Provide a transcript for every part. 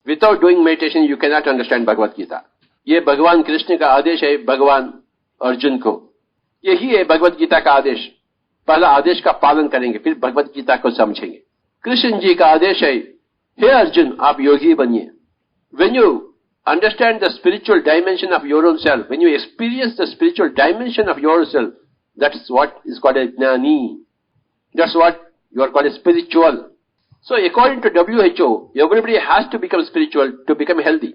Without doing meditation, you cannot understand Bhagavad Gita. ये भगवान कृष्ण का आदेश है भगवान अर्जुन को। यही है भगवद गीता का आदेश। पहला आदेश का पालन करेंगे, फिर भगवद गीता को समझेंगे। कृष्ण जी का आदेश है, हे अर्जुन, आप योगी बनिए। When you understand the spiritual dimension of your own self, when you experience the spiritual dimension of yourself, that's what is called a jnani. That's what you are called a spiritual. So according to WHO, everybody has to become spiritual to become healthy.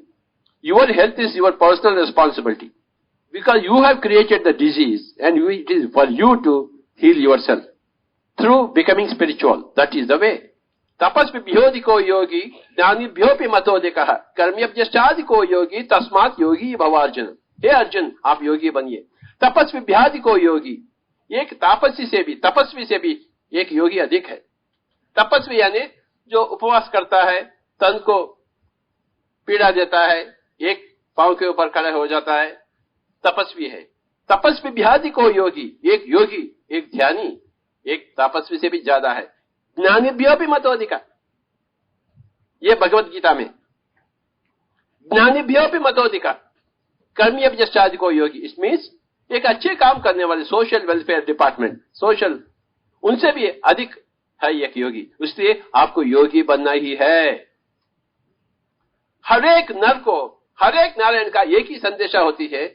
Your health is your personal responsibility. Because you have created the disease and it is for you to heal yourself through becoming spiritual. That is the way. तपस्विभ्योऽधिको योगी ज्ञानिभ्योऽपि मतोऽधिकः कर्मभ्यश्चाधिको योगी तस्मात् योगी भवार्जुन। हे अर्जुन, आप योगी बनिए। तपस्विभ्याधिको योगी, एक तापसी से भी, तपस्वी से भी एक योगी अधिक है। तपस्वी यानी जो उपवास करता है, तन को पीड़ा देता है, एक पांव के ऊपर खड़ा हो जाता है, तपस्वी है। तपस्विभ्याधिको योगी, एक योगी, एक ध्यानी, एक तपस्वी से भी ज्यादा है। ज्ञानिभ्योऽपि मतोऽधिकः, ये भगवत गीता में। ज्ञानिभ्योऽपि मतोऽधिकः कर्मभ्यश्चाधिको योगी, इट मीन्स एक अच्छे काम करने वाले सोशल वेलफेयर डिपार्टमेंट, सोशल, उनसे भी अधिक है एक योगी। इसलिए आपको योगी बनना ही है। हर एक नर को, हर एक नारायण का एक ही संदेशा होती है,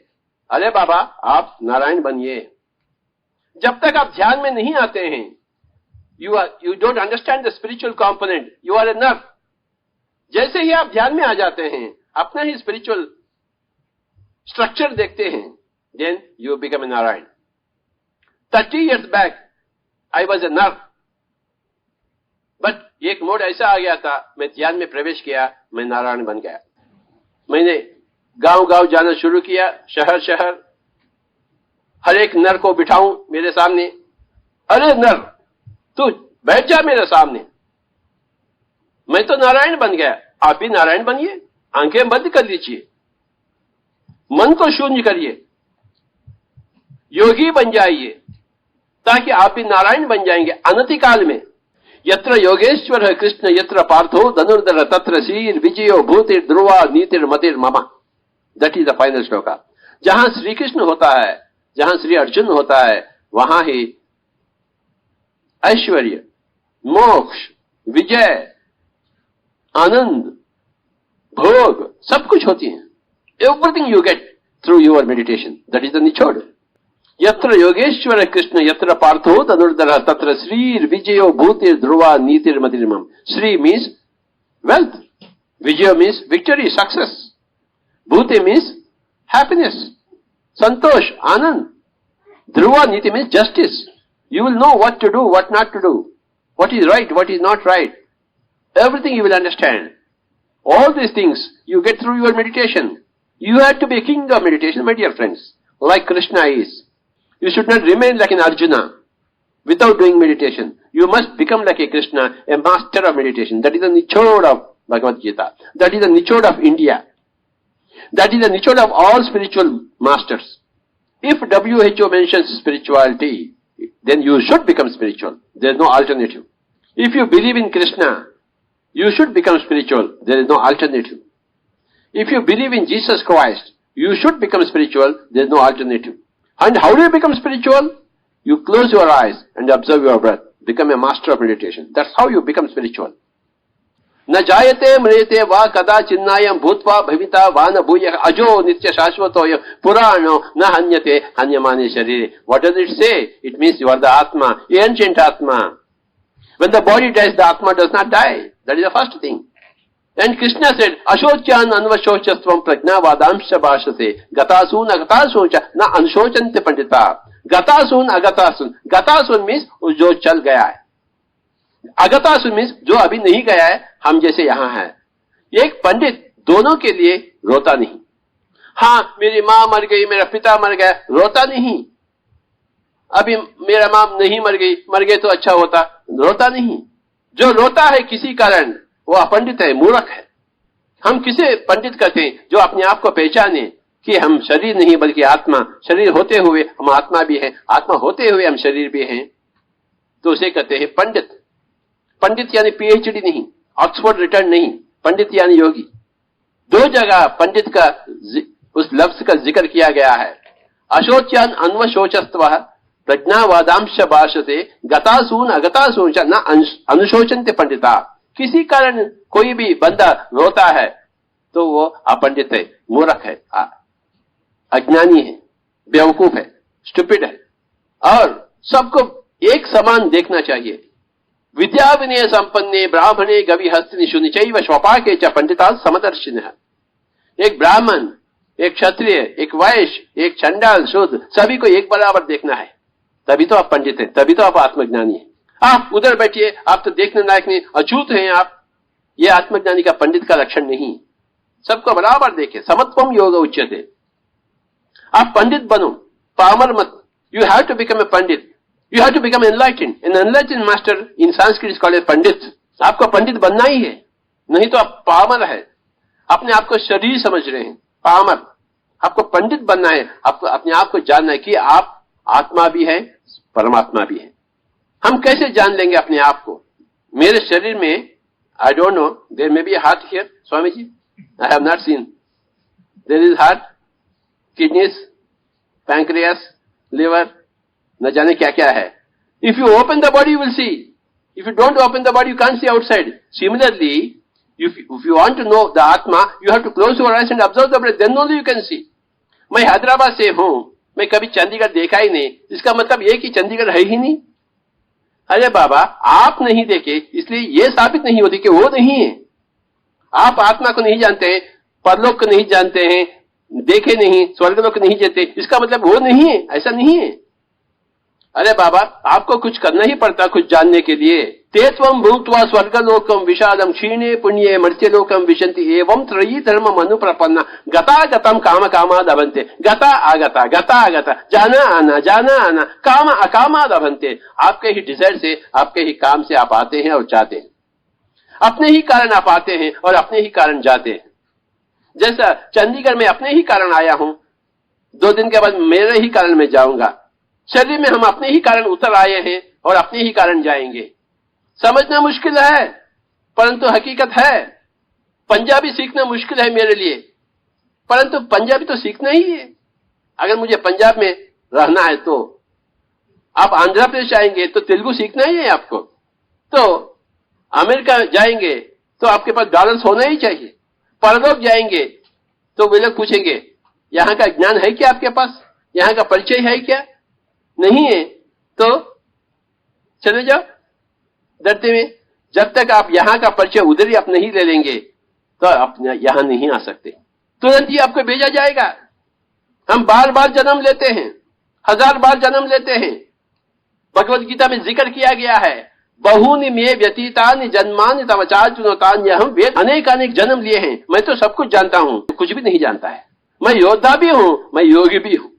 अरे बाबा आप नारायण बनिए। जब तक आप ध्यान में नहीं आते हैं, you don't understand the spiritual component, you are a nurse. जैसे ही आप ध्यान में आ जाते हैं, अपना ही spiritual structure देखते हैं, then you become a Narayan. 30 years back, I was a nurse. But एक मोड ऐसा आ गया था, मैं ध्यान में प्रवेश किया, मैं नारायण बन गया। मैंने गांव-गांव जाना शुरू किया, शहर-शहर, हर एक नर को बिठाऊं मेरे सामने, अरे नर तू बैठ जा मेरे सामने, मैं तो नारायण बन गया, आप भी नारायण बनिए। आंखें बंद कर लीजिए, मन को शून्य करिए, योगी बन जाइए, ताकि आप भी नारायण बन जाएंगे अनतिकाल में। यत्र योगेश्वर कृष्ण यत्र पार्थो धनुर्धर तत्र श्रीर विजयो भूतिर ध्रुवा नीतिर मतिर मम। That is the final shloka. जहां श्री कृष्ण होता है, जहां श्री अर्जुन होता है, वहां ही ऐश्वर्य, मोक्ष, विजय, आनंद, भोग सब कुछ होती है। Everything you get through your meditation. That is the निचोड़। यत्र योगेश्वर कृष्ण यत्र पार्थो धनुर्धर तत्र श्रीर विजयो भूतिर ध्रुवा नीतिर मतिर्मम। श्री मीन्स वेल्थ, विजय मीन्स विक्टरी, सक्सेस, भूति मीन्स हैप्पीनेस, संतोष, आनंद, ध्रुवा नीति means justice. You will know what to do, what not to do, what is right, what is not right. Everything you will understand. All these things you get through your meditation. You have to be a king of meditation, my dear friends, like Krishna is. You should not remain like an Arjuna without doing meditation. You must become like a Krishna, a master of meditation. That is the nichod of Bhagavad Gita. That is the nichod of India. That is the nichod of all spiritual masters. If WHO mentions spirituality, then you should become spiritual. There is no alternative. If you believe in Krishna, you should become spiritual. There is no alternative. If you believe in Jesus Christ, you should become spiritual. There is no alternative. And how do you become spiritual? You close your eyes and observe your breath. Become a master of meditation. That's how you become spiritual. न जायते म्रियते वा कदा चिन्नायं भूत्वा भविता वा न भूयः अजो नित्य शाश्वतोऽयं पुराणो न हन्यते हन्यमाने शरीरे. What does it say? It means you are the Atma, ancient Atma. When the body dies, the Atma does not die. That is the first thing. And Krishna said, Ashocyan anvashocastvam prajnavadamsha bhashate gatasun agatasun na anshocante pandita. Gatasun agatasun. Gatasun means जो चल गया है, अगतासुन means जो अभी नहीं गया है, हम जैसे यहां है। एक पंडित दोनों के लिए रोता नहीं। हाँ, मेरी मां मर गई, मेरा पिता मर गया, रोता नहीं। अभी मेरा मां नहीं मर गई तो अच्छा होता, रोता नहीं। जो रोता है किसी कारण, वो अपंडित है, मूर्ख है। हम किसे पंडित कहते हैं? जो अपने आप को पहचाने कि हम शरीर नहीं बल्कि आत्मा, शरीर होते हुए हम आत्मा भी हैं, आत्मा होते हुए हम शरीर भी हैं, तो उसे कहते हैं पंडित। पंडित यानी पीएचडी नहीं, ऑक्सफोर्ड रिटर्न नहीं, पंडित यानी योगी। दो जगह पंडित का उस लफ्ज का जिक्र किया गया है। अशोच्यान अन्वशोचस्त्वः प्रज्ञावादांश भाषते गतासून अगतासून च न अनुशोचन्ते पंडिता। किसी कारण कोई भी बंदा रोता है तो वो अपंडित है, मूर्ख है, अज्ञानी है, बेवकूफ है, स्टूपिड है। और सबको एक समान देखना चाहिए। विद्या विनय संपन्ने ब्राह्मणे गवि हस्तिनिषु निचैव स्वपाके च पंडिता समदर्शिनः। एक ब्राह्मण, एक क्षत्रिय, एक वैश्य, एक चंडाल, शूद्र, सभी को एक बराबर देखना है, तभी तो आप पंडित हैं, तभी तो आप आत्मज्ञानी हैं। आप उधर बैठिए, आप तो देखने लायक नहीं, अछूत हैं आप, ये आत्मज्ञानी का, पंडित का लक्षण नहीं। सबको बराबर देखे, समत्वम योग उच्यते। आप पंडित बनो, पामर मत। You have to become a pandit, you have to become enlightened. An enlightened master in Sanskrit is called a pandit. आपको पंडित बनना ही है, नहीं तो आप पामर है, अपने आप को शरीर समझ रहे हैं, पामर। आपको पंडित बनना है, आपको अपने आप को जानना है कि आप आत्मा भी है, परमात्मा भी है। हम कैसे जान लेंगे अपने आप को? मेरे शरीर में, I don't know, there may be a heart here Swami ji, I have not seen. There is heart, kidneys, pancreas, liver, न जाने क्या क्या है। If you open the body you will see, if you don't open the body you can't see outside. Similarly if you want to know the atma, you have to close your eyes and observe the breath, then only you can see. मैं हैदराबाद से हूं, मैं कभी चंडीगढ़ देखा ही नहीं, इसका मतलब ये कि चंडीगढ़ है ही नहीं। अरे बाबा, आप नहीं देखे इसलिए ये साबित नहीं होती कि वो नहीं है। आप आत्मा को नहीं जानते हैं, परलोक को नहीं जानते हैं, देखे नहीं, स्वर्गलोक को नहीं जानते, इसका मतलब वो नहीं है, ऐसा नहीं है। अरे बाबा, आपको कुछ करना ही पड़ता कुछ जानने के लिए। तेत्वं भूत्वा स्वर्गलोकम विषादम क्षीणे पुण्ये मर्त्यलोकम विशन्ति एवं त्रयी धर्मम अनुप्रपन्ना गता गतम काम कामाद अभन्ते। गता आगता, गता आगता, जाना आना, जाना आना, काम अकामाद अभन्ते। आपके ही डिजायर से, आपके ही काम से आप आते हैं और जाते हैं। अपने ही कारण आप आते हैं और अपने ही कारण जाते हैं। जैसा चंडीगढ़ में अपने ही कारण आया हूं, 2 दिन के बाद मेरे ही कारण में जाऊंगा। शरीर में हम अपने ही कारण उतर आए हैं और अपने ही कारण जाएंगे। समझना मुश्किल है, परंतु हकीकत है। पंजाबी सीखना मुश्किल है मेरे लिए, परंतु पंजाबी तो सीखना ही है। अगर मुझे पंजाब में रहना है तो आप आंध्र प्रदेश आएंगे तो तेलुगु सीखना ही है आपको। तो अमेरिका जाएंगे तो आपके पास डॉलर्स होना ही चाहिए। परलोक जाएंगे तो वे लोग पूछेंगे, यहाँ का ज्ञान है क्या आपके पास, यहाँ का परिचय है क्या? नहीं है तो चले जाओ डरते हुए। जब तक आप यहाँ का परिचय उधर ही आप नहीं ले लेंगे तो आप यहाँ नहीं आ सकते। तुरंत ही आपको भेजा जाएगा। हम बार बार जन्म लेते हैं, 1000 बार जन्म लेते हैं। भगवत गीता में जिक्र किया गया है, बहुनि में व्यतीतानि जन्मानि तव चार्जुनोतान्य। हम वेद अनेक जन्म लिए हैं। मैं तो सब कुछ जानता हूं, कुछ भी नहीं जानता है। मैं योद्धा भी हूं, मैं योगी भी हूं।